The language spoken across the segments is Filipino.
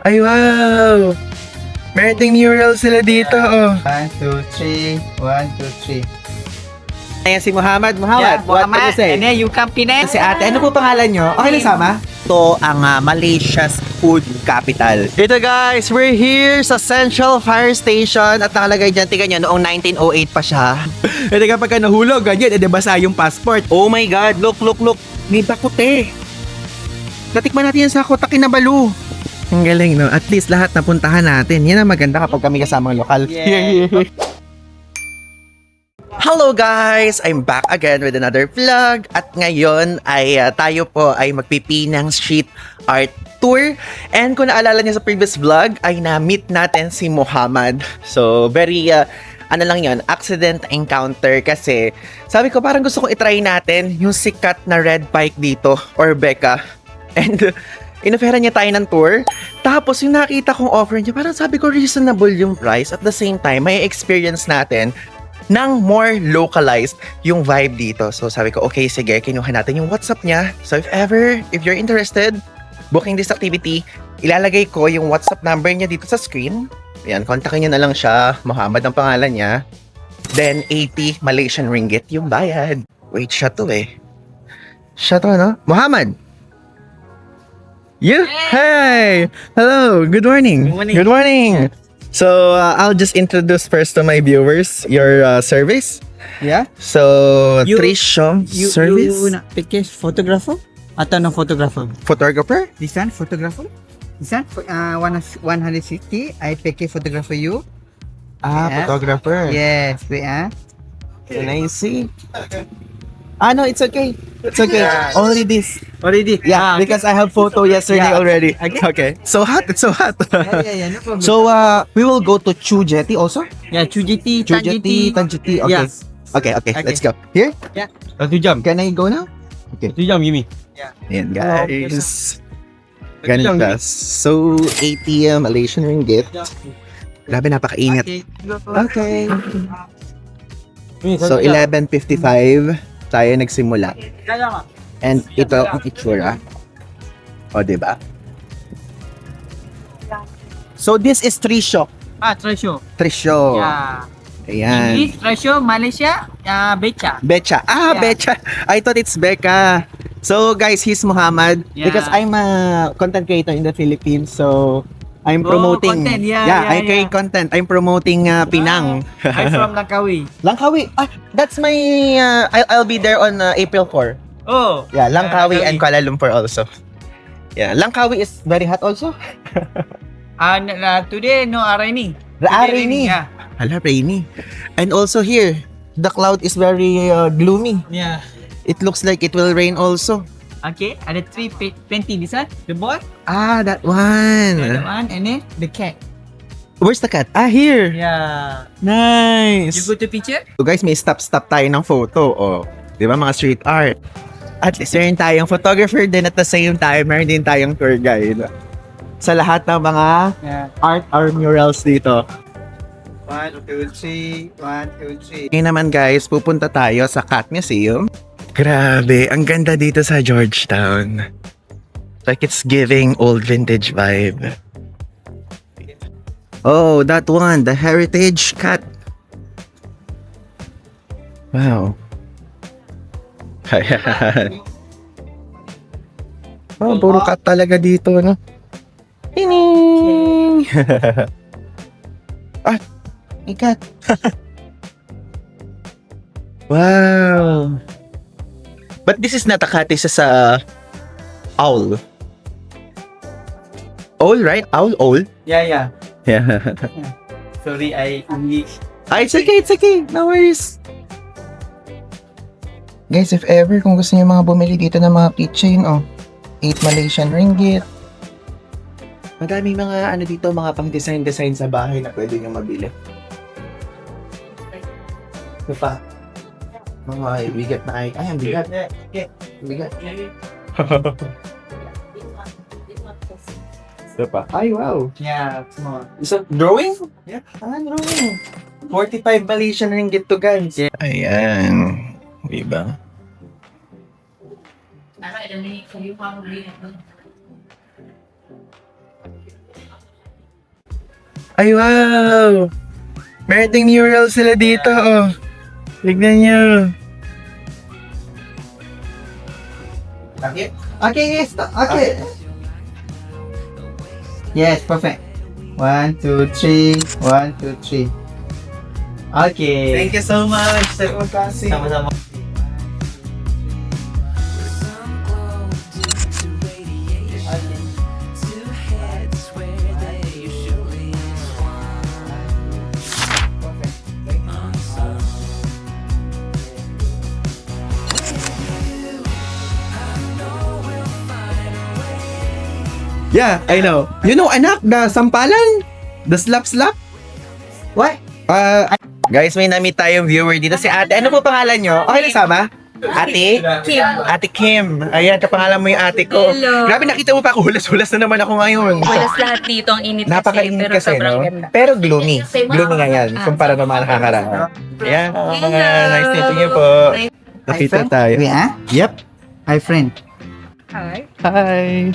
Ay, wow! Meron ding mural sila dito, oh. 1, 2, 3. 1, 2, 3. Ayan si Muhammad. Muhammad, what can you say? And then you come Penang. Si ate, ano po pangalan nyo? Okay lang sama? Ito ang Malaysia's food capital. Ito guys, we're here sa Central Fire Station at nakalagay dyan, tingnan nyo, noong 1908 pa siya. Ito kapag nahulog, ganyan, basa yung passport. Oh my God, look. May bakute. Natikman natin yan sa Kota Kinabalu. Ang galing, no? At least lahat napuntahan natin. Yan ang maganda kapag kami kasamang lokal. Yeah. Hello guys! I'm back again with another vlog at ngayon ay tayo po ay magpipinang street art tour and kung naalala niyo sa previous vlog ay na-meet natin si Muhammad. So very ano lang yon, accident encounter kasi sabi ko parang gusto kong itry natin yung sikat na red bike dito or Becca and inoferan niya tayo ng tour. Tapos yung nakita kong offer niya parang sabi ko reasonable yung price at the same time may experience natin ng more localized yung vibe dito. So sabi ko, okay, sige, kinuha natin yung WhatsApp niya. So if you're interested, booking this activity, ilalagay ko yung WhatsApp number niya dito sa screen. Ayan, kontakin niyo na lang siya. Muhammad ang pangalan niya. Then 80 Malaysian ringgit yung bayad. Wait, siya to eh. Siya to, no? Muhammad! You? Hey! Hello! Good morning! Good morning. Good morning! So, I'll just introduce first to my viewers your service. Yeah. So, You- Trisho service. You nak package photographer? Atau no photographer? Photographer? This one photographer? This one 160. I package photographer you. Yeah. Photographer. Yes, we are. Can I see? No, it's okay. It's okay. Only this. Already. Yeah, because I have photo yesterday Yeah. already. Okay. So hot. It's so hot. Yeah, no problem. So, we will go to Chu Jetty also? yeah, Chujiti, Chu Jetty, Tanjiti. Okay. Yes. Okay. Okay. Let's go. Here? 1 jam. Can I go now? 1 jam Yumi. Ayan, guys. Ganun siya. So, ATM, Malaysian ringgit. Grabe, napakainit. Okay. So, 11:55 tayo nagsimula. And ito ang itsura. O, diba? So, this is Trisho. Treasure. Trisho. Yeah. Ayan. English, treasure, Malaysia, Beca. Becha. Yeah. Becha. I thought it's Becca. So, guys, he's Muhammad. Yeah. Because I'm a content creator in the Philippines. So, I'm promoting. content. Yeah, I create content. I'm promoting Pinang. I'm from Langkawi. Langkawi. That's my... I'll be there on April 4. Oh. Yeah, Langkawi and Kuala Lumpur also. Yeah, Langkawi is very hot also. Today no rainy. Rainy. Yeah. Hala, rainy. And also here, the cloud is very gloomy. Yeah. It looks like it will rain also. Okay, ada 320 this one. The boy, That one. the one, and then the cat. Where's the cat? Here. Yeah. Nice. You go to picture? So guys, may stop tayo ng photo. Oh, di ba mga street art? At least meron tayong photographer din at the same time, meron din tayong tour guide. Sa lahat ng mga Yeah. art or murals dito. 1, 2, 3. 1, 2, 3. Ngayon naman guys, pupunta tayo sa Cat Museum. Grabe, ang ganda dito sa Georgetown. Like it's giving old vintage vibe. Oh, that one, the heritage cat. Wow. Ayan. Oh, puro cat talaga dito, no? Tining! May cat. Wow. But this is not a cat, this is a owl. Owl, right? Owl? Yeah. Yeah. Sorry, I English. It's okay. No worries. Guys, if ever, kung gusto niyo mga bumili dito ng mga keychain, 8 Malaysian ringgit. Madaming mga ano dito, mga pang design sa bahay na pwede niyo mabili. Ito pa. Mga bigat na ay. Ang bigat. Bigat. Ito pa. Ay, wow. Yeah, small. Isa, drawing? Yeah. Drawing. 45 Malaysian ringgit to, guys. Yeah. Ayan. Diba? Ay, wow! Meron ding mural sila dito, oh. Tignan nyo. Okay. Okay, yes. Okay. Yes, perfect. 1, 2, 3. 1, 2, 3. Okay. Thank you so much. Sama-sama. Yeah, I know. You know, anak, the sampalan? The slap-slap? What? Guys, may na-meet tayong viewer dito. Si ate. Ano po pangalan nyo? Okay lang sama? Ate? Kim. Ate Kim. Ayan, kapangalan mo yung ate ko. Hello. Grabe, nakita mo pa ako. Hulas-hulas na naman ako ngayon. Walas lahat dito. Ang init Napakainit pero kasi, sobrang no? ganda. Pero gloomy. Gloomy nga yan. Ah. Kumpara naman nakakaraan. Ayan. Hello. Nice meeting you po. Nakita tayo. Yeah? Yep. Hi, friend. Hi. Hi.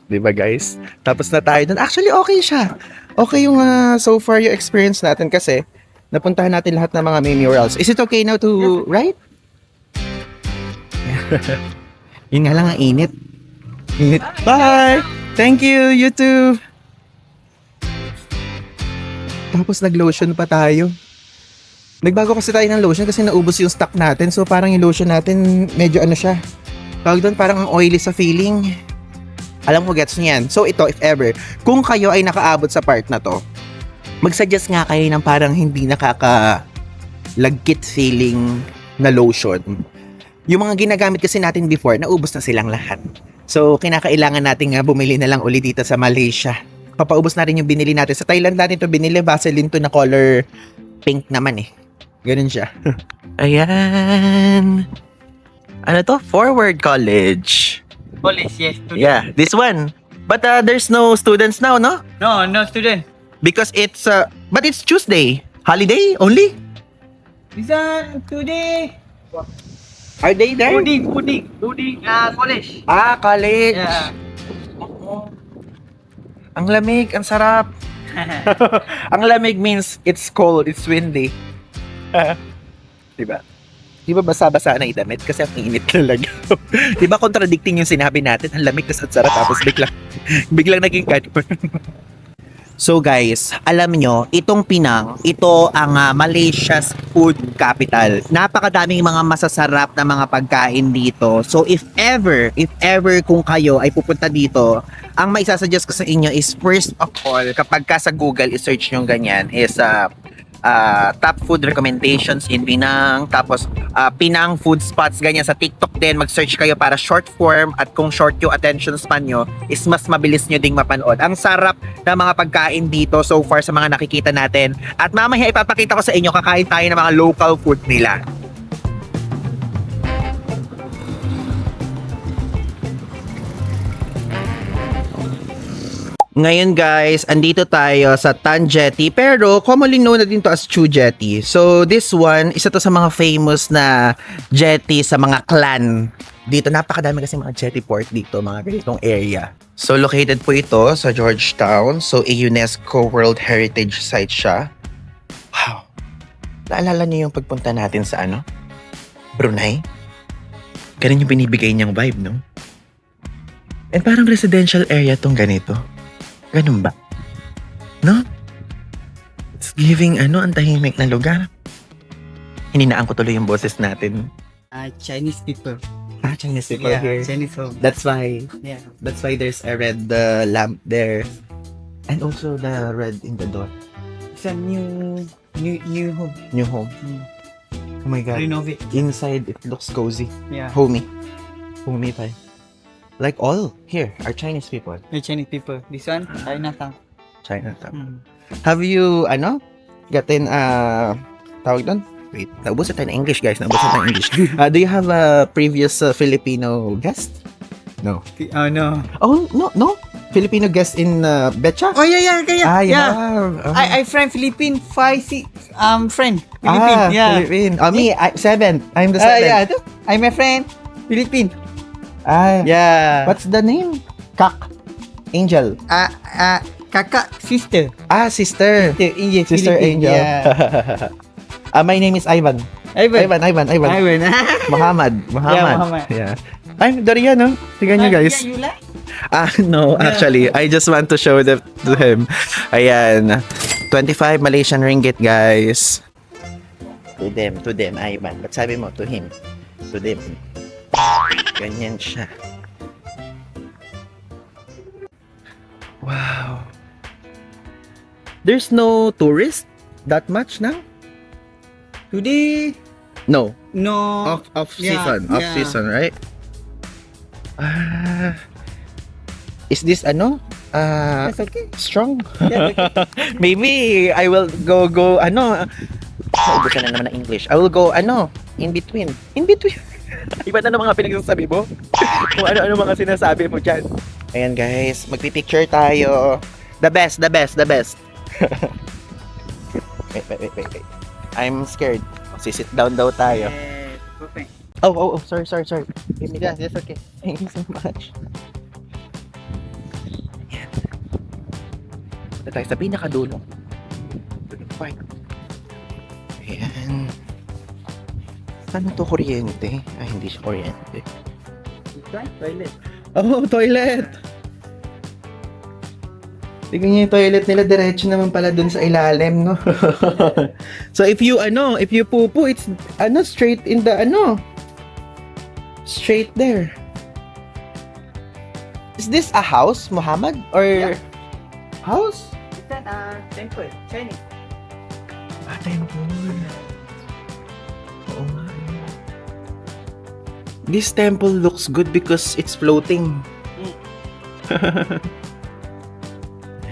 Diba guys? Tapos na tayo dun. Actually, okay siya. Okay yung so far yung experience natin kasi napuntahan natin lahat ng mga may murals. Is it okay now to write? Yun nga lang ang init. Init. Bye! Thank you, you too! Tapos nag-lotion pa tayo. Nagbago kasi tayo ng lotion kasi naubos yung stock natin. So parang yung lotion natin medyo ano siya. Tawag doon parang ang oily sa feeling. Alam ko, gets niyo yan. So ito, if ever, kung kayo ay nakaabot sa part na to, mag-suggest nga kayo ng parang hindi nakaka-lagkit feeling na lotion. Yung mga ginagamit kasi natin before, naubos na silang lahat. So, kinakailangan natin nga bumili na lang ulit dito sa Malaysia. Papaubos na rin yung binili natin. Sa Thailand natin to binili, Vaseline to na color pink naman eh. Ganun siya. Ayan. Ano to? Forward College. Police, yes. Yeah, this one. But there's no students now, no? No, no student. Because it's but it's Tuesday. Holiday only? This one, today. Are they there? Pudding, college. Ah, college. Yeah. Ang lamig, ang sarap. Ang lamig means it's cold, it's windy. Diba? Di ba basa-basa na idamit? Kasi ang init talaga. Di ba contradicting yung sinabi natin? Ang lamig, tas ang sarap, tapos biglang naging ganun. So guys, alam nyo, itong Penang, ito ang Malaysia's food capital. Napakadaming mga masasarap na mga pagkain dito. So if ever kung kayo ay pupunta dito, ang maisasuggest ko sa inyo is first of all, kapag ka sa Google i-search nyo ganyan, is top food recommendations in Penang, tapos Penang food spots, ganyan sa TikTok din, mag-search kayo para short form, at kung short yung attention span nyo, is mas mabilis nyo ding mapanood. Ang sarap ng mga pagkain dito so far sa mga nakikita natin. At mamaya ipapakita ko sa inyo, kakain tayo ng mga local food nila. Ngayon guys, andito tayo sa Tan Jetty, pero commonly known na din to as Chu Jetty. So this one, isa to sa mga famous na jetty sa mga clan. Dito napakadami kasi mga jetty port dito, mga ganitong area. So located po ito sa Georgetown. So a UNESCO World Heritage Site siya. Wow. Naalala niyo yung pagpunta natin sa Brunei? Ganun yung binibigay niyang vibe, no? And parang residential area tong ganito. Ganun ba? No? It's giving ang tahimik na lugar. Hininaan ko tuloy yung boses natin. Chinese people. Chinese people Yeah, here. Chinese home. That's why Yeah. there's a red lamp there. And also the red in the door. It's a new home. New home. Oh my God. Renovate. Inside, it looks cozy. Yeah. Homey. Homey tayo. Like all here are Chinese people. The Chinese people. This one, Chinatown. Chinatown. Have you, gotten, tawag doon? Wait, naubos na tayo ng English, guys. Naubos na tayo ng English. Do you have a previous Filipino guest? No. Oh no. Oh, no? Filipino guest in Betcha? Oh yeah. Yeah. I friend Philippine 5-6 friend Philippine. Yeah. Philippine. Me, 7. I'm the 7. Yeah. I'm a friend Philippine. Yeah. What's the name? Kak. Angel. Kakak sister. Ah, sister. Sister Angel. Yeah. My name is Ivan. Ivan. Ivan. Muhammad. Muhammad. Yeah. Ay, Dorian, no? Tignan nyo, guys. Yeah, you like? No, actually, I just want to show that to him. Ayan. 25 Malaysian ringgit, guys. To them, Ivan. Ba't sabi mo? To him. To them. Ganyan siya. Wow. There's no tourist that much now? Today, No. no. Off Yeah, season. Off yeah. season, right? Is this That's okay. strong? Yeah, okay. Maybe I will go Iba ka na naman ng English. I will go in between. Iba na mga pinagsasabi mo. Kung ano mga sinasabi mo dyan. Ayan guys, magpipicture tayo. The best. Wait. I'm scared. Sit down daw tayo. Yes, perfect. Oh, sorry. Give me Yeah, that. that's okay. Thank you so much. Ayan. Punta tayo sa pinakadulo. Park. Ayan. Saan to kuryente? Ay, hindi siya kuryente. Toilet. Oh, toilet! Tignan niyo yung toilet nila, diretso naman pala dun sa ilalim, no? So, if you pupo, it's, straight in the, straight there. Is this a house, Muhammad? Or, Yeah. house? Is that temple? Chinese. Ah, temple. Oo nga. This temple looks good because it's floating.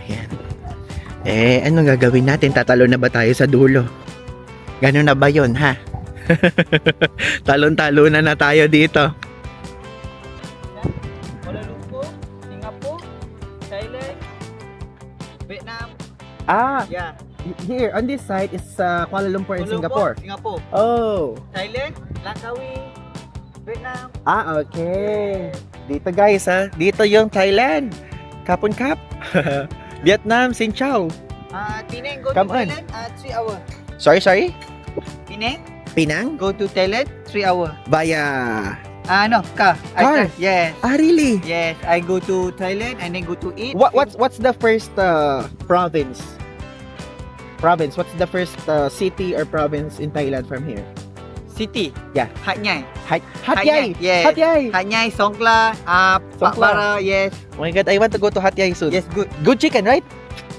Ayan. Anong gagawin natin? Tatalo na ba tayo sa dulo? Ganun na ba yun, ha? Talon-talo na tayo dito. Kuala Lumpur, Singapore, Thailand, Vietnam. Ah, Yeah. here, on this side is Kuala Lumpur and Kuala Lumpur, Singapore. Singapore, Oh. Thailand, Langkawi, Vietnam. Ah, okay. Dito guys, ha? Dito yung Thailand. Kapon Kap. Vietnam, Xin Chau. Penang, go Come to on. Thailand, 3 hours. Sorry? Penang, Pinang? go to Thailand, 3 hours. Via... No, car. Car? Yes. Ah, really? Yes, I go to Thailand and then go to eat. What's the first province? What's the first city or province in Thailand from here? City? Yeah. Hat Nhai. Hat Yai. Yes. Hat Yai. Hat Nhai, Songkla, Pak Songkla. Bara, yes. Oh my God, I want to go to Hat Yai soon. Yes, good. Good chicken, right?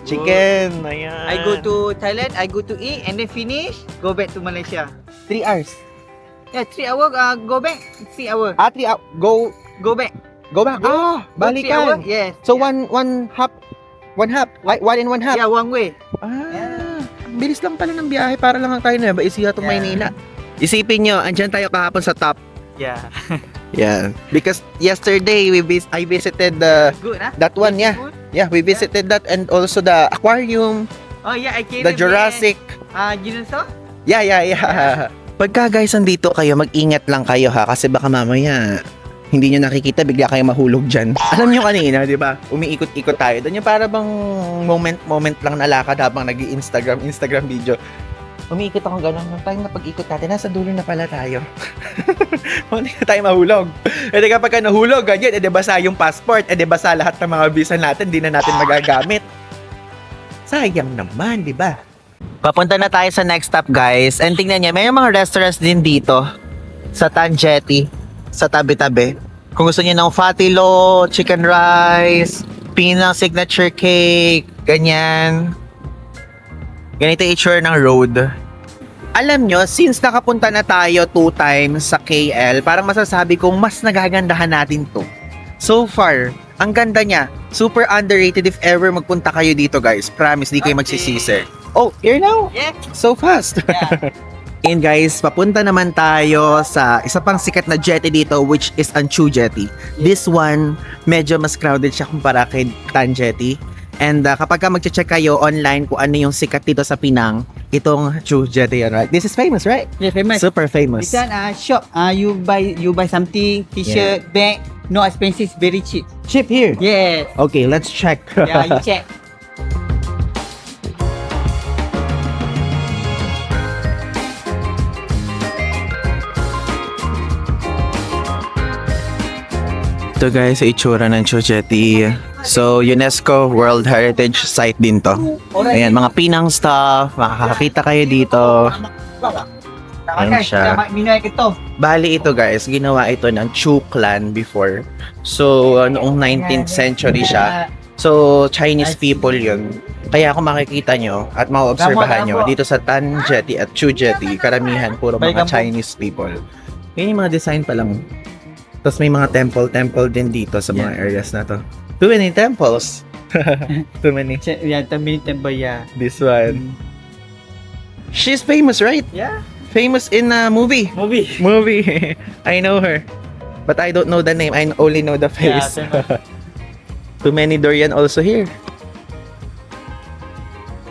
Chicken. Ayan. I go to Thailand, I go to eat and then finish, go back to Malaysia. 3 hours. Yeah, 3 hours, go back, 3 hours. 3 hours. Go back. Go back. Go- Ah, Go 3 hours, balikan. yes. So yeah. one half. One and one half. Yeah, one way. Bilis lang pala ng biyahe para lang tayo na Ecija to Yeah. Maynila. Isipin nyo, andyan tayo kahapon sa top. Yeah. Yeah. Because yesterday I visited Good, huh? that one, yeah. Good. Yeah, we visited that and also the aquarium, Oh yeah, I came. the Jurassic. Dinosaur? Yeah. Pagka guys andito kayo, mag-ingat lang kayo ha kasi baka mamaya hindi nyo nakikita, bigla kayo mahulog dyan. Alam nyo kanina, di ba? Umiikot-ikot tayo. Doon yung para bang moment lang na lakad habang nag-Instagram video. Umiikot ako gano'n. Nung time na pag-ikot natin, nasa dulo na pala tayo. Hindi na tayo mahulog. E di kapag nahulog, ganyan, e di basa yung passport, e di basa lahat ng mga visa natin, di na natin magagamit. Sayang naman, di ba? Papunta na tayo sa next stop, guys. And tingnan niya, may mga restaurants din dito sa Tan Jetty, sa tabi-tabi. Kung gusto niyo ng fatilo, chicken rice, Pinang signature cake, ganyan. Ganito yung itsura ng road. Alam nyo, since nakapunta na tayo 2 times sa KL, parang masasabi kong mas nagagandahan natin to. So far, ang ganda niya. Super underrated if ever magpunta kayo dito, guys. Promise, di kayo magsisisi. Oh, here now? Yeah. So fast. Yeah. And guys, papunta naman tayo sa isa pang sikat na jetty dito, which is ang Chu Jetty. This one, medyo mas crowded siya kumpara kay Tan Jetty. And kapag ka mag-check kayo online kung ano yung sikat dito sa Penang, itong Chu Jetty yan, right? This is famous, right? Yeah, famous. Super famous. This one shop. You buy something, t-shirt, bag, no expensive, very cheap. Cheap here. Yes. Okay, let's check. Yeah, you check. Ito guys, sa itsura ng Chujetti. So, UNESCO World Heritage Site din to. Ayan, mga pinang stuff. Makakakita kayo dito. Ayan siya. Bali ito guys, ginawa ito ng Chu clan before. So, noong 19th century siya. So, Chinese people yun. Kaya kung makikita nyo at maobserbahan nyo, dito sa Tan Jetty at Chu Jetty, karamihan puro mga Chinese people. Yun yung mga design pa lang. Tapos may mga temple din dito sa mga areas na to. Too many temples. Too many. Yeah, temple, yeah. This one. She's famous, right? Yeah. Famous in a movie. Movie. I know her. But I don't know the name. I only know the face. Too many durian also here.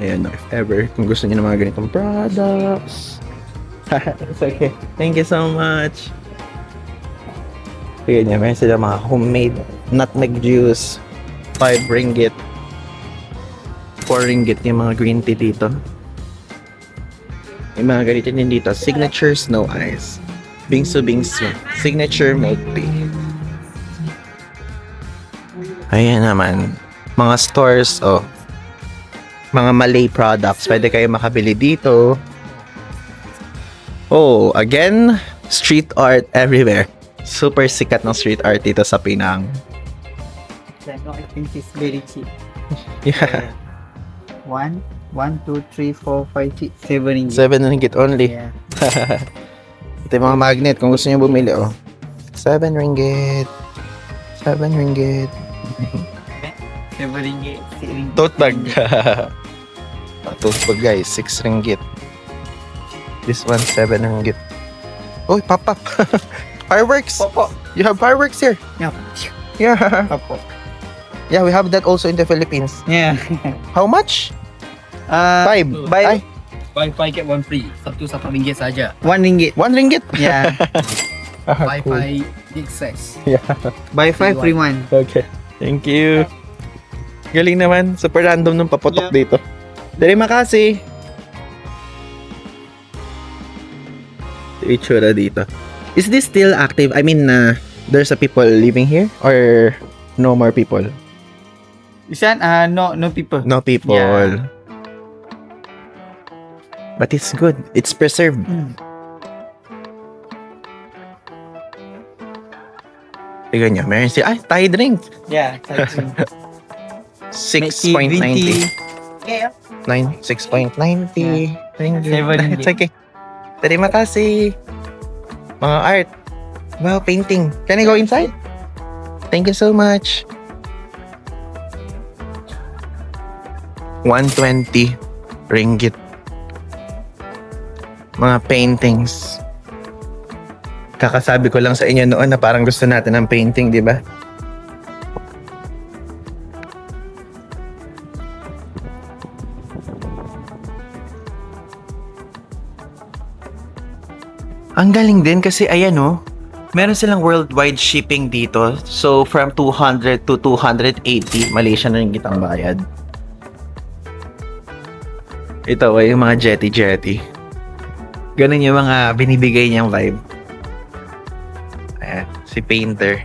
Ayan, if ever, kung gusto niyo ng mga ganitong products. It's okay. Thank you so much. Ayan niya, meron sila mga homemade nutmeg juice. 5 ringgit. 4 ringgit yung mga green tea dito. May mga ganito din dito. Signature snow ice. Bingsu bingsu. Signature milk tea. Ayan naman. Mga stores, oh. Mga Malay products. Pwede kayo makabili dito. Oh, again, street art everywhere. Super sikat ng street art dito sa Penang. I think it's very cheap. Yeah. 1, 2, 3, 4, 5, 6, 7 ringgit. 7 ringgit only. Yeah. Ito yung mga magnet kung gusto niyo bumili, oh. 7 ringgit. 7 ringgit. 7 ringgit, 6 ringgit. Tote bag. Tote bag guys, 6 ringgit. This one, 7 ringgit. Oh, pop. Fireworks. Popo. You have fireworks here. Yeah. Yeah. Popo. Yeah, we have that also in the Philippines. Yeah. How much? 5. Buy Buy 5 get 1 free. Satu RM1 saja. 1 ringgit. 1 ringgit. Yeah. Buy 5 big size. Buy 5, free 1. Okay. Thank you. Galing naman. Super random nung paputok dito. Terima kasih. Itsura dito. Is this still active? I mean, there's a people living here or no more people? This one, no people. No people. Yeah. But it's good. It's preserved. Tignan nyo. Meron siya. Ay, Thai drink. Yeah. 6.90. 6.90. Thank you. 7 It's okay. Terima kasih. Mga art. Wow, painting. Can I go inside? Thank you so much. 120 ringgit. Mga paintings. Kakasabi ko lang sa inyo noon na parang gusto natin ng painting, di ba? Ang galing din kasi ayan oh, meron silang worldwide shipping dito. So from 200 to 280 Malaysian ringgit ang bayad. Ito ay yung mga jetty. Ganun yung mga binibigay niyang vibe. Ayan, si painter.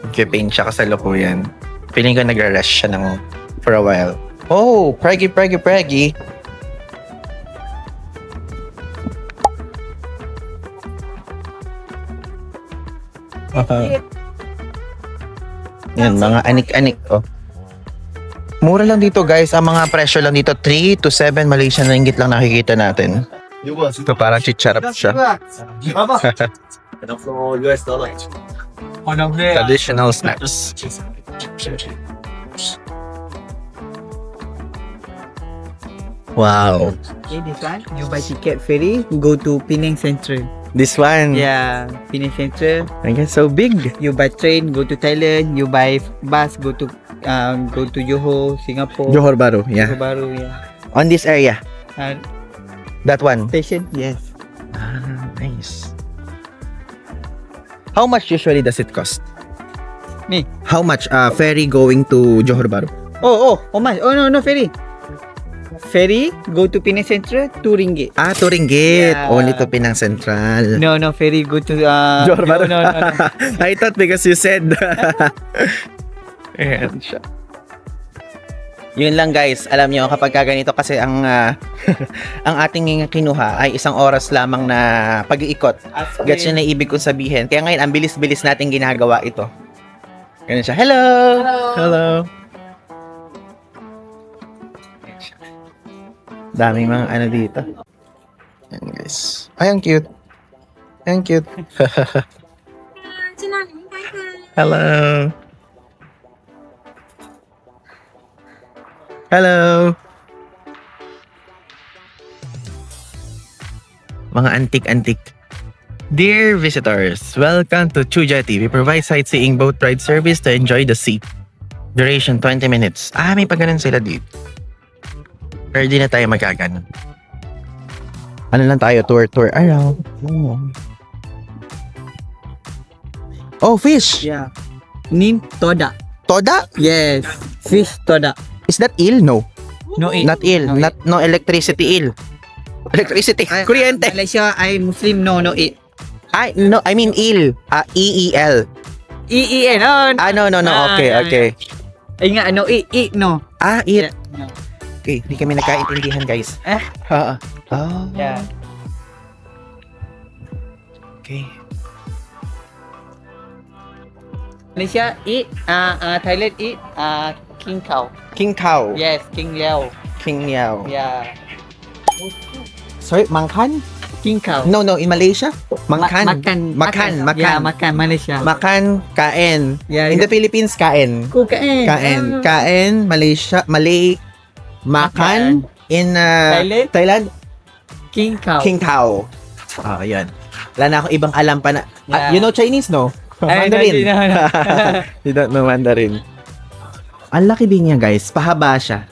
Nagpe-paint siya kasalukuyan. Feeling ko nag-rush siya for a while. Oh, praggy. Yan, mga anik-anik. Oh. Mura lang dito guys. Ang mga presyo lang dito, 3 to 7 Malaysian ringgit lang nakikita natin. Ito parang chicharap siya. Traditional snacks. Wow. Okay, this one, you buy ticket ferry, go to Penang Central. This one. Yeah, Penang Central. I guess so big. You buy train, go to Thailand. You buy bus, go to Johor, Singapore. Johor Bahru, yeah. Johor Bahru, yeah. On this area. That one. Station, yes. Ah, nice. How much usually does it cost? Me? How much ferry going to Johor Bahru? Oh, how much? Oh, no, ferry. Ferry, go to Penang Central, 2 ringgit. Ah, 2 ringgit. Yeah. Only to Penang Central. No, ferry go to Johor Bahru. no. I thought because you said. Ayan siya. Yun lang guys, alam nyo kapag ganito kasi ang ang ating kinuha ay 1 oras lamang na pag-iikot. Gets yun na ibig kong sabihin. Kaya ngayon, ang bilis-bilis natin ginagawa ito. Ganun siya. Hello! Hello! Daming mga ano dito. Ayan guys. Ay, ang cute. Ang cute. Hello! Hello! Mga antik-antik. Dear visitors, welcome to Chujati. We provide sightseeing boat ride service to enjoy the sea. Duration 20 minutes. Ah, may pagganan sila dito. Pero di na tayo magkaganon. Ano lang tayo? Tour around. Oh, fish! Yeah. Nim Toda. Toda? Yes. Fish Toda. Is that eel? No. No it. Not eel. No Not no electricity eel. Electricity. Kuryente. Malaysia, I Muslim, no it. I no, I mean eel. EEL. EEN, no. Ah, no. Ah, Okay, yeah, okay. Ingat, no it, no. Ah, Yeah. it. No. Okay, hindi kami nagkaintindihan, guys. Oo. Oh. Yeah. Okay. Malaysia, eat. Thailand, eat. King cow. King cow. Yes, King Liao. King Liao. Yeah. Sorry, mangkan? King cow. No, in Malaysia? Mangkan. Makan. Yeah, makan Malaysia. Makan, kain. Yeah, In the Philippines, kain. Kain. Kain, Malaysia, Malay, makan. In Thailand, King cow. King cow. Ah, yan. Wala na akong ibang alam pa na. Yeah. You know Chinese, no? Ay, Mandarin. no. You don't know Mandarin. Ang laki din niya, guys. Pahaba siya.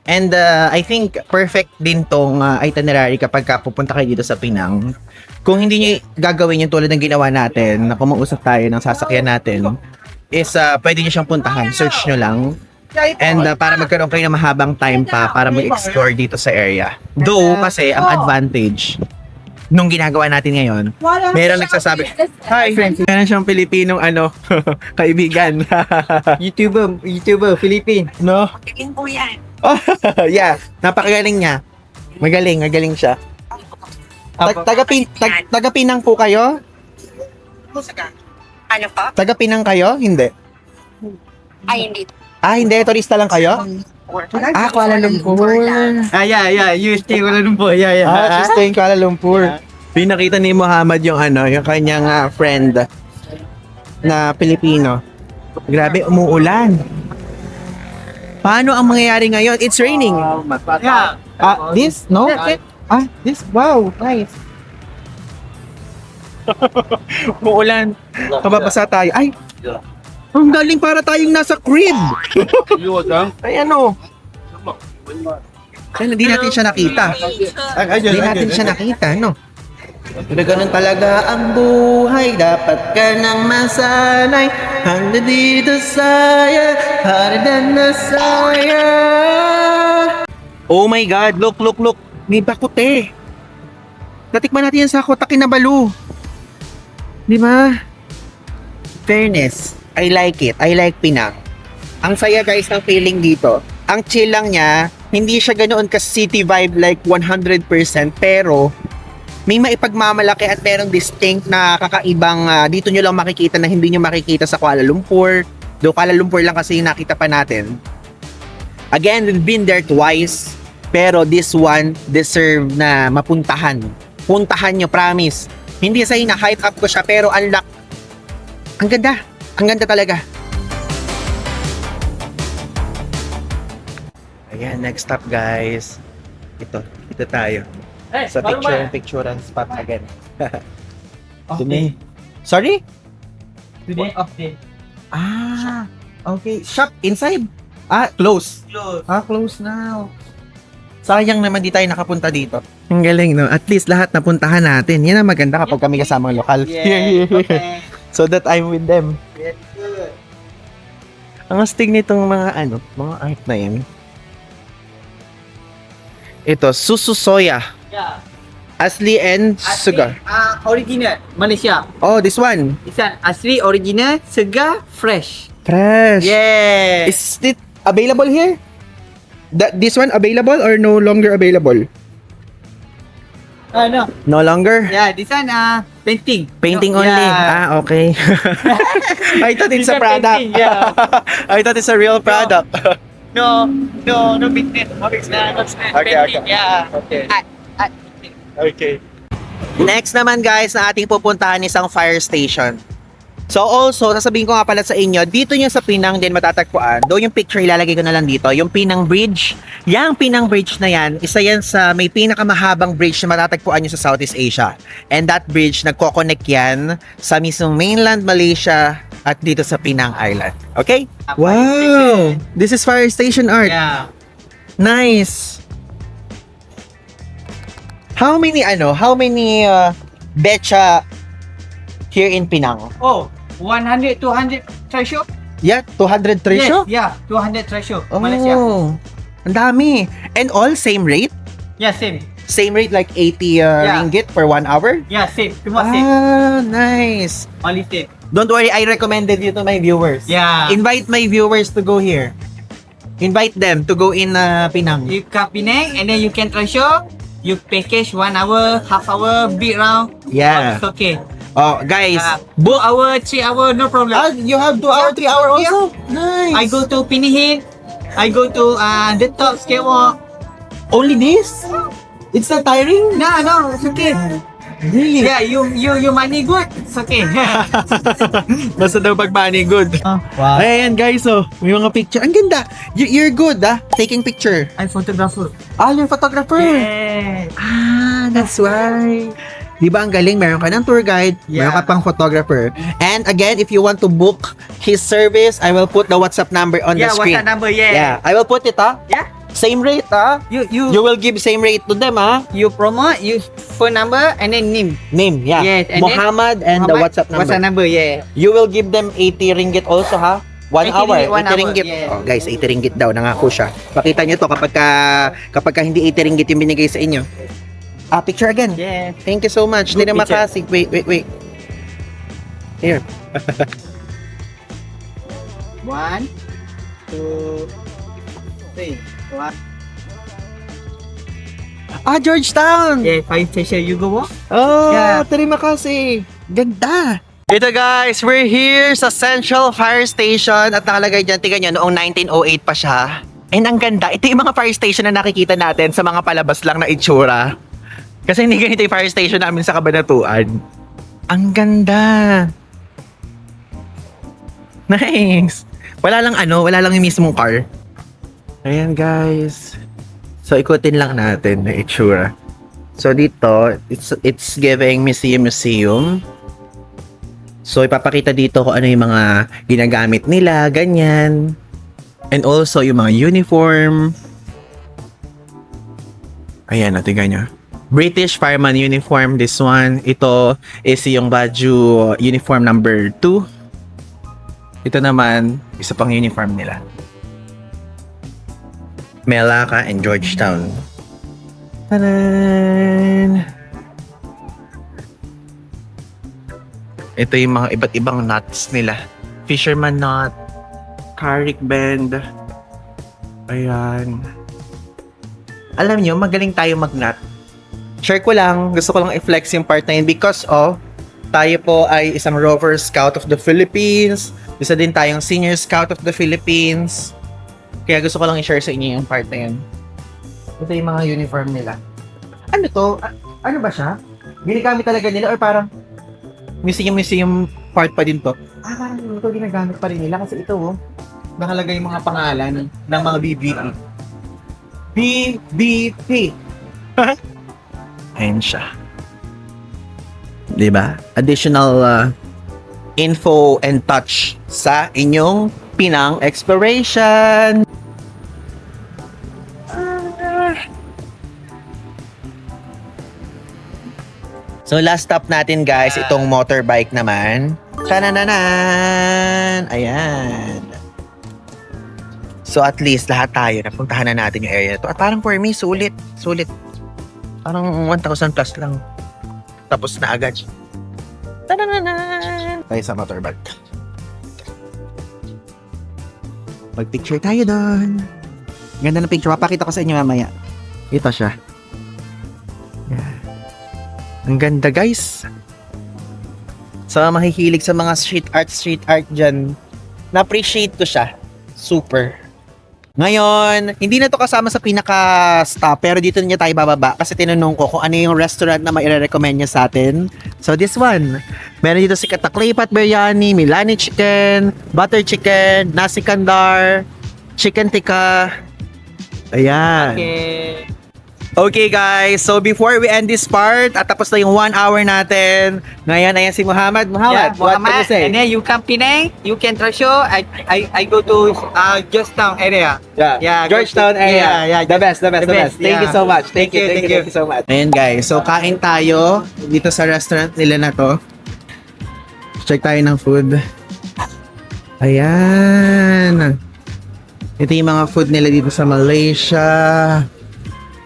And I think perfect din tong itinerary kapag pupunta kayo dito sa Penang. Kung hindi niyo gagawin yung tulad ng ginawa natin, na kumausap tayo ng sasakyan natin, is pwede niyo siyang puntahan. Search nyo lang. And para magkaroon kayo ng mahabang time pa para mag-explore dito sa area. Though, kasi ang advantage nung ginagawa natin ngayon, meron nagsasabi, hi, meron siyang Pilipinong kaibigan. YouTuber, Philippine. No? Oh, yeah, napakagaling niya. Magaling siya. Taga Pinang po kayo? Ano pa? Taga Pinang kayo? Hindi. Ay, hindi. Ah, hindi. Turista lang kayo? Ah, Kuala Lumpur. Yeah. You stay Kuala Lumpur. Yeah. Ah, she's staying Kuala Lumpur. Pinakita ni Muhammad yung yung kanyang friend na Pilipino. Grabe, umuulan. Paano ang mangyayari ngayon? It's raining. Yeah. This? No? This? Wow, nice. Umuulan. Kababasa tayo. Ay! Ang galing para tayong nasa crib. Ay, ano? Ay, hindi natin siya nakita. Hindi natin siya nakita, no? Pero ganun talaga ang buhay. Dapat ka nang masanay. Hanggang dito saya. Haradan na saya. Oh my God! Look! May bakute. Natikman natin yan sa Kota Kinabalu. Di ba? Fairness. I like it. I like Penang. Ang saya guys ng feeling dito. Ang chill lang niya. Hindi siya ganoon ka city vibe like 100%. Pero may maipagmamalaki at merong distinct na kakaibang dito nyo lang makikita na hindi nyo makikita sa Kuala Lumpur. Do Kuala Lumpur lang kasi yung nakita pa natin. Again, we've been there twice. Pero this one deserve na mapuntahan. Puntahan nyo, promise. Hindi sa na-hype up ko siya pero ang ganda. Ang ganda talaga. Ayan, next stop guys. Ito tayo. Sa picture spot again. Today. Sorry? Today off day. Ah, okay. Shop inside. Close. Close now. Sayang naman di tayo nakapunta dito. Ang galing, no? At least lahat napuntahan natin. Yan ang maganda kapag kami kasama ng lokal. Yeah. So that I'm with them. Yes, good. Ang astig nitong mga mga art na yan. Ito, susu soya. Yeah. Asli and sugar. Original Malaysia. Oh, this one. This one asli original, segar, fresh. Fresh. Yeah. Is it available here? This one available or no longer available? No. No longer? Yeah, this one painting. Painting No, only. Yeah. Ah, okay. I thought it's This a one product. painting, yeah. I thought it's a real product. No business. No business. Okay, Painting, okay. yeah. Okay. Art. Okay. Next naman guys na ating pupuntahan isang fire station. So also, sasabihin ko nga pala sa inyo, dito nyo sa Pinang din matatagpuan, doon yung picture ilalagay ko na lang dito, yung Pinang Bridge. Yang Pinang Bridge na yan, isa yan sa may pinakamahabang bridge na matatagpuan nyo sa Southeast Asia. And that bridge, nagko-connect yan sa mismong mainland Malaysia at dito sa Pinang Island. Okay? Wow! This is fire station art. Yeah. Nice. How many becha here in Penang? Oh, 100, 200 threshold? Yeah, 200 Yes, ratio? yeah, 200 threshold. Oh, Malaysia. ang dami. And all same rate? Yeah, same. Same rate like 80 Yeah. ringgit for 1 hour? Yeah, same. Cuma same. Ah, nice. Only same. Don't worry, I recommended you to my viewers. Yeah. Invite my viewers to go here. Invite them to go in Penang. You come Penang and then you can threshold. You package 1 hour, half hour, big round. Yeah. It's okay. Oh, guys, 2 hour, 3 hour, no problem. you have 2 hour, 3 hour also? Nice. I go to Pinihin. I go to the top skatewalk. Only this? It's not tiring? No, it's okay. Really? Yeah, you money good. It's okay. Basta daw pag money good. Wow. Ayan guys, oh, may mga picture. Ang ganda. You're good, taking picture. I'm photographer. Ah, you're photographer. Yeah. Ah, that's why. Di ba ang galing? Meron ka ng tour guide, meron ka Yeah. pang photographer. And again, if you want to book his service, I will put the WhatsApp number on the Yeah, screen. what's that number? Yeah. Yeah, I will put it, Yeah. Same rate, You will give same rate to them, You promote, you phone number and then name. Name, yeah. Yes, and then Muhammad and the Muhammad, WhatsApp number. WhatsApp number, yeah. You will give them 80 ringgit also, 1 80 hour, ringgit, 1 80 hour, ringgit. yeah. Oh, guys, 80 ringgit daw, nangako siya. Pakita nyo to kapag ka hindi 80 ringgit yung binigay sa inyo. Picture again. Yeah. Thank you so much. Good Hindi na picture. makasig. Wait. Here. 1, 2, 3. 1. Georgetown! Yeah, 5 station you go walk. Oh, Yeah. terima kasih. Ganda. Ito guys, we're here sa Central Fire Station at nakalagay dyan, tingnan nyo, noong 1908 pa siya. And ang ganda, ito yung mga fire station na nakikita natin sa mga palabas lang na itsura. Kasi hindi ganito yung fire station namin sa Cabanatuan. Ang ganda. Nice. Wala lang yung mismong car. Ayan guys. So ikutin lang natin na itsura. So dito, it's giving museum. So ipapakita dito kung ano yung mga ginagamit nila, ganyan. And also yung mga uniform. Ayan, tingnan nyo. British Fireman uniform, this one. Ito is yung Baju uniform number 2. Ito naman, isa pang uniform nila. Melaka and Georgetown. Tanan! Ito yung mga iba't ibang nuts nila. Fisherman nut, Carrick bend. Ayan. Alam nyo, magaling tayo mag-nut. Share ko lang, gusto ko lang i-flex yung part na yun because tayo po ay isang Rover Scout of the Philippines. Isa din tayong Senior Scout of the Philippines. Kaya gusto ko lang i-share sa inyo yung part na yun. Ito yung mga uniform nila. Ano to? Ano ba siya? Ginagamit talaga nila or parang museum part pa din to? Parang ito ginagamit pa rin nila kasi ito nakalagay yung mga pangalan ng mga BBP. BBP. Ayan siya. Diba? Additional info and touch sa inyong Pinang exploration. So last stop natin guys, itong motorbike naman. Tanananan! Ayan. So at least lahat tayo napuntahan na natin yung area na to. At parang for me, sulit. Parang 1,000 plus lang. Tapos na agad. Tadananan! Tayo sa motorbike. Mag-picture tayo doon. Ganda ng picture. Papakita ko sa inyo mamaya. Ito siya. Yan. Ang ganda guys. Sa mahihilig sa mga street art dyan, na-appreciate ko siya. Super. Ngayon, hindi na to kasama sa pinaka-stop, pero dito niya tayo bababa kasi tinanong ko kung ano yung restaurant na mai-recommend niya sa atin. So this one, meron dito si Clay Pot Biryani, Milani Chicken, Butter Chicken, Nasi Kandar, Chicken Tikka. Ayan. Okay guys, so before we end this part, at tapos na yung 1 hour natin, ngayon ayan si Muhammad. Muhammad, what can you say? And then you come Penang, you can treasure. I go to Georgetown area. Yeah, Georgetown area. Yeah, the best. Thank you so much. Thank you so much. Ayan guys, so kain tayo dito sa restaurant nila na to. Check tayo ng food. Ayan. Ito yung mga food nila dito sa Malaysia.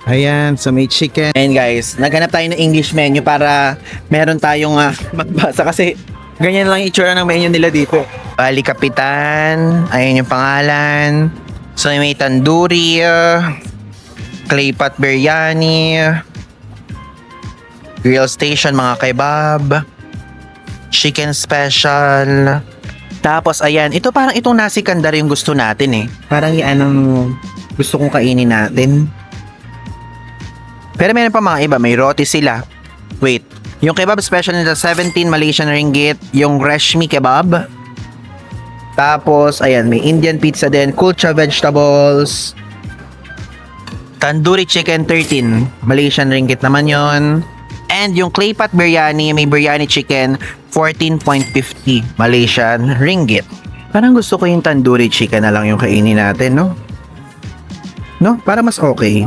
Ayan, so may chicken. Ayan guys, naghanap tayo ng English menu para meron tayong magbasa kasi ganyan lang itsura ng menu nila dito. Bali Kapitan, ayan yung pangalan. So may tandoori, clay pot biryani, grill station mga kebab, chicken special. Tapos ayan, ito parang itong nasi kandar yung gusto natin eh. Parang yan ang gusto kong kainin natin. Pero meron pa mga iba, may roti sila. Wait, yung kebab special nila 17 Malaysian ringgit, yung reshmi kebab. Tapos, ayan, may Indian pizza din, kulcha vegetables. Tandoori chicken 13 Malaysian ringgit naman yon. And yung clay pot biryani, may biryani chicken 14.50 Malaysian ringgit. Parang gusto ko yung tandoori chicken na lang yung kainin natin, no? No? Para mas okay.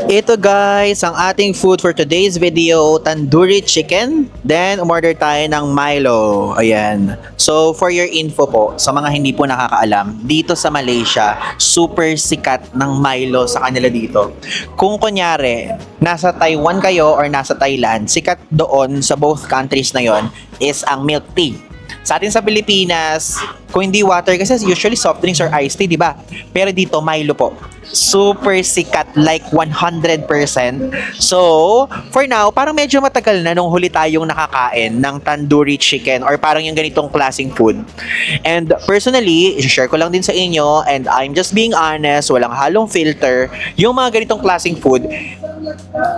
Ito guys, ang ating food for today's video, tandoori chicken. Then, umorder tayo ng Milo. Ayan. So, for your info po, sa mga hindi po nakakaalam, dito sa Malaysia, super sikat ng Milo sa kanila dito. Kung kunyari, nasa Taiwan kayo or nasa Thailand, sikat doon sa both countries na yon is ang milk tea. Sa atin sa Pilipinas, kung hindi water, kasi usually soft drinks or iced tea, di ba? Pero dito, Milo po. Super sikat, like 100%. So, for now, parang medyo matagal na nung huli tayong nakakain ng tandoori chicken or parang yung ganitong klaseng food. And personally, share ko lang din sa inyo, and I'm just being honest, walang halong filter, yung mga ganitong klaseng food,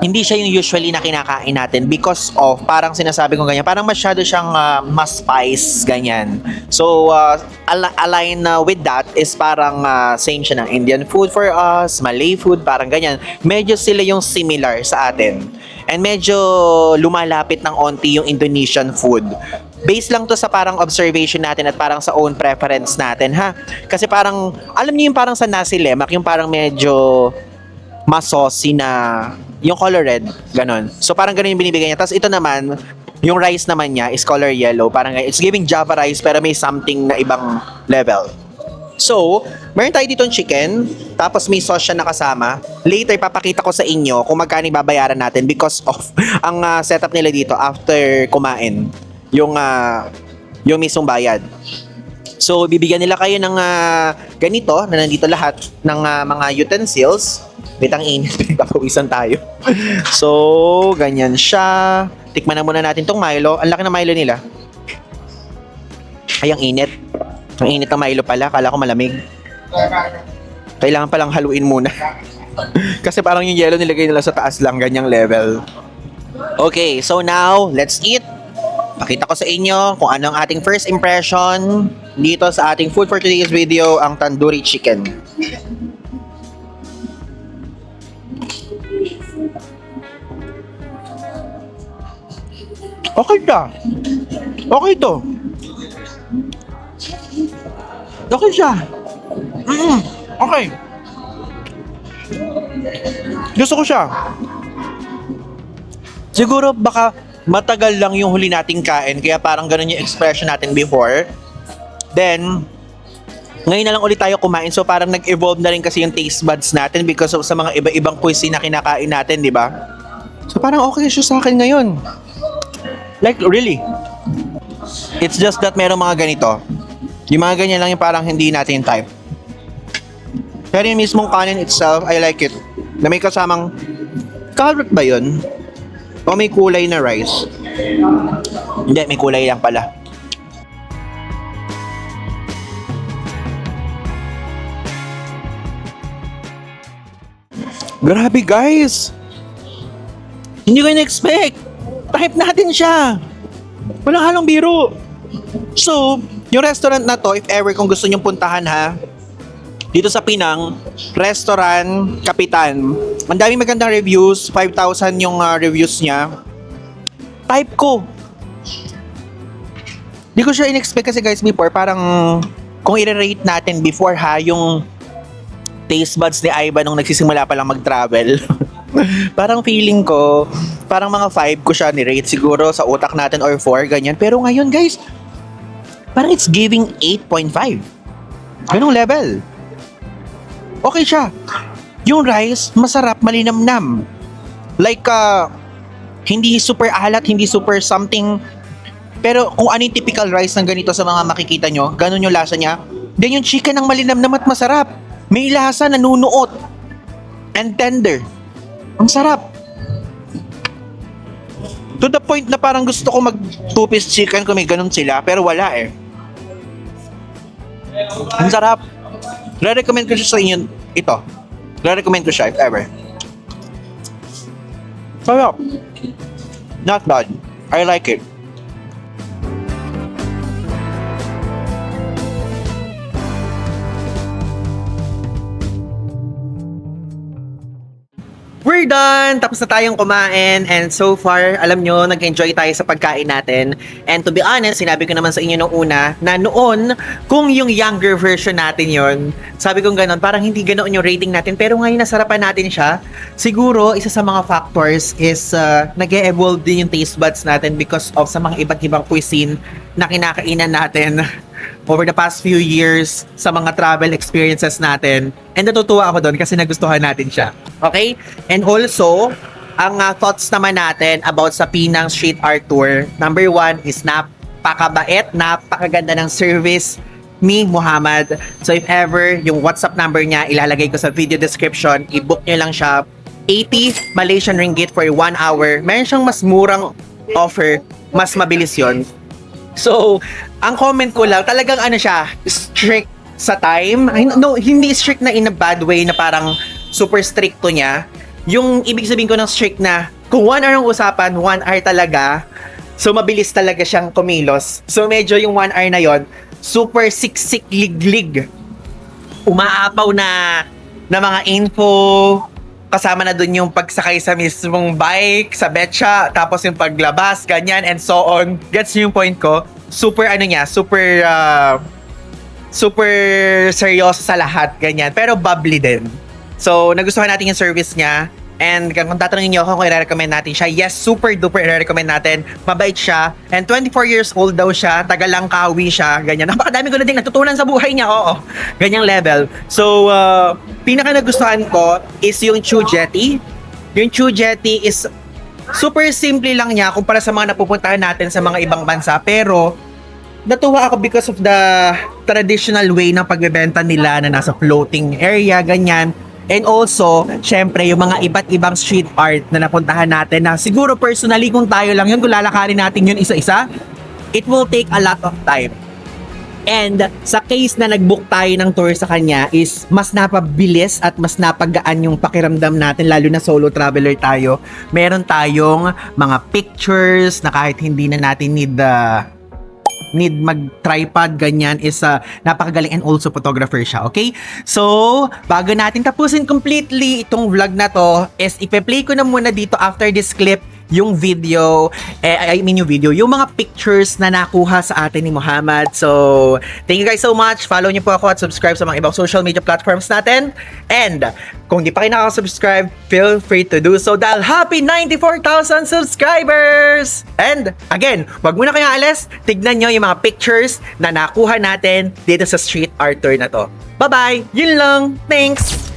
hindi siya yung usually na kinakain natin because of, parang sinasabi ko ganyan, parang masyado siyang mas spice, ganyan. So, align with that is parang same siya ng Indian food for us, Malay food, parang ganyan. Medyo sila yung similar sa atin. And medyo lumalapit ng onti yung Indonesian food. Based lang to sa parang observation natin at parang sa own preference natin, ha? Kasi parang, alam niyo yung parang sa nasi lemak, yung parang medyo mas saucy na yung color red, ganon. So parang ganon yung binibigay niya. Tapos ito naman, yung rice naman niya is color yellow. Parang it's giving Java rice pero may something na ibang level. So, meron tayo dito chicken, tapos may sauce siya nakasama. Later, papakita ko sa inyo kung magkano babayaran natin because of ang setup nila dito after kumain. Yung mismong bayad. So, bibigyan nila kayo ng ganito na nandito lahat ng mga utensils. Bitang init, papawisan tayo. So, ganyan siya. Tikman na muna natin tong Milo. Ang laki ng Milo nila. Ay, ang init. Ang init ng Milo pala. Kala ko malamig. Kailangan palang haluin muna. Kasi parang yung yellow nilagay nila sa taas lang. Ganyang level. Okay, so now, let's eat. Pakita ko sa inyo kung ano ang ating first impression dito sa ating food for today's video, ang tandoori chicken. Okay siya. Okay to. Okay siya. Okay. Gusto ko siya. Siguro baka matagal lang yung huli nating kain kaya parang ganun yung expression natin before. Then, Ngayon na lang ulit tayo kumain, so parang nag-evolve na rin kasi yung taste buds natin because of sa mga iba-ibang cuisine na kinakain natin, di ba? So parang okay siya sa akin ngayon. Like, really. It's just that merong mga ganito. Yung mga ganyan lang yung parang hindi natin type. Pero yung mismong kanin itself, I like it. Na may kasamang, carrot ba yun? O may kulay na rice? Hindi, may kulay lang pala. Grabe guys! Hindi ko in-expect! Type natin siya! Walang halong biro! So, yung restaurant na to, if ever kung gusto nyong puntahan ha, dito sa Pinang, Restaurant Kapitan. Ang daming magandang reviews, 5,000 yung reviews niya. Type ko! Di ko siya in-expect kasi guys before, parang kung i-rate natin before ha, yung taste buds ni Aiba nung nagsisimula pa lang mag-travel. Parang feeling ko, parang mga 5 ko siya ni-rate siguro sa utak natin or 4, ganyan. Pero ngayon guys, parang it's giving 8.5. Ganong level. Okay siya. Yung rice, masarap, malinamnam. Like, hindi super alat, hindi super something. Pero kung ano yung typical rice ng ganito sa mga makikita nyo, ganun yung lasa niya. Then yung chicken ang malinamnam at masarap. May lasa na nunuot. And tender. Ang sarap. To the point na parang gusto ko mag 2-piece chicken kung may ganun sila, pero wala eh. Ang sarap. Re-recommend ko siya sa inyo ito. Re-recommend ko siya if ever. Sarap. Not bad. I like it. We're done! Tapos na tayong kumain and so far, alam nyo, nag-enjoy tayo sa pagkain natin. And to be honest, sinabi ko naman sa inyo nung una na noon, kung yung younger version natin yon, sabi kong ganon, parang hindi ganoon yung rating natin. Pero ngayon nasarapan natin siya. Siguro, isa sa mga factors is nag-e-evolve din yung taste buds natin because of sa mga iba't ibang cuisine na kinakainan natin over the past few years sa mga travel experiences natin. And natutuwa ako doon kasi nagustuhan natin siya. Okay? And also, ang thoughts naman natin about sa Pinang Street Art Tour, number 1 is napakabait, napakaganda ng service ni Muhammad. So if ever, yung WhatsApp number niya, ilalagay ko sa video description, i-book nyo lang siya. 80 Malaysian Ringgit for 1 hour. Meron siyang mas murang offer, mas mabilis yon. So, ang comment ko lang, talagang ano siya, strict sa time. No, hindi strict na in a bad way na parang super stricto niya. Yung ibig sabihin ko ng strict na, kung 1 hour ang usapan, 1 hour talaga. So, mabilis talaga siyang kumilos. So, medyo yung 1 hour na yon super siksik liglig. Umaapaw na mga info. Kasama na dun yung pagsakay sa mismong bike, sa betcha, tapos yung paglabas, ganyan, and so on. Gets niyo yung point ko? Super ano niya, super seryoso sa lahat, ganyan. Pero bubbly din. So, nagustuhan natin yung service niya. And kung tatanungin niyo ako kung i-recommend natin siya, yes, super duper i-recommend natin. Mabait siya. And 24 years old daw siya. Tagalang kawi siya. Ganyan. Napakadami ko na din natutunan sa buhay niya. Oo. Ganyang level. So, pinaka nagustuhan ko is yung Chu Jetty. Yung Chu Jetty is super simple lang niya kumpara sa mga napupuntahan natin sa mga ibang bansa. Pero, natuwa ako because of the traditional way ng pagbebenta nila na nasa floating area, ganyan. And also, syempre, yung mga iba't ibang street art na napuntahan natin na siguro personally kung tayo lang yun, kung lalakarin natin yun isa-isa, it will take a lot of time. And sa case na nag-book tayo ng tour sa kanya is mas napabilis at mas napagaan yung pakiramdam natin, lalo na solo traveler tayo. Meron tayong mga pictures na kahit hindi na natin need mag-tripod, ganyan, is napakagaling and also photographer siya, okay? So, bago natin tapusin completely itong vlog na to, is ipe-play ko na muna dito after this clip yung video, yung mga pictures na nakuha sa atin ni Muhammad. So, thank you guys so much. Follow niyo po ako at subscribe sa mga ibang social media platforms natin. And, kung di pa kayo nakaka-subscribe, feel free to do so dahil happy 94,000 subscribers! And, again, wag muna kayong alis. Tignan nyo yung mga pictures na nakuha natin dito sa street art tour na to. Bye-bye! Yun lang! Thanks!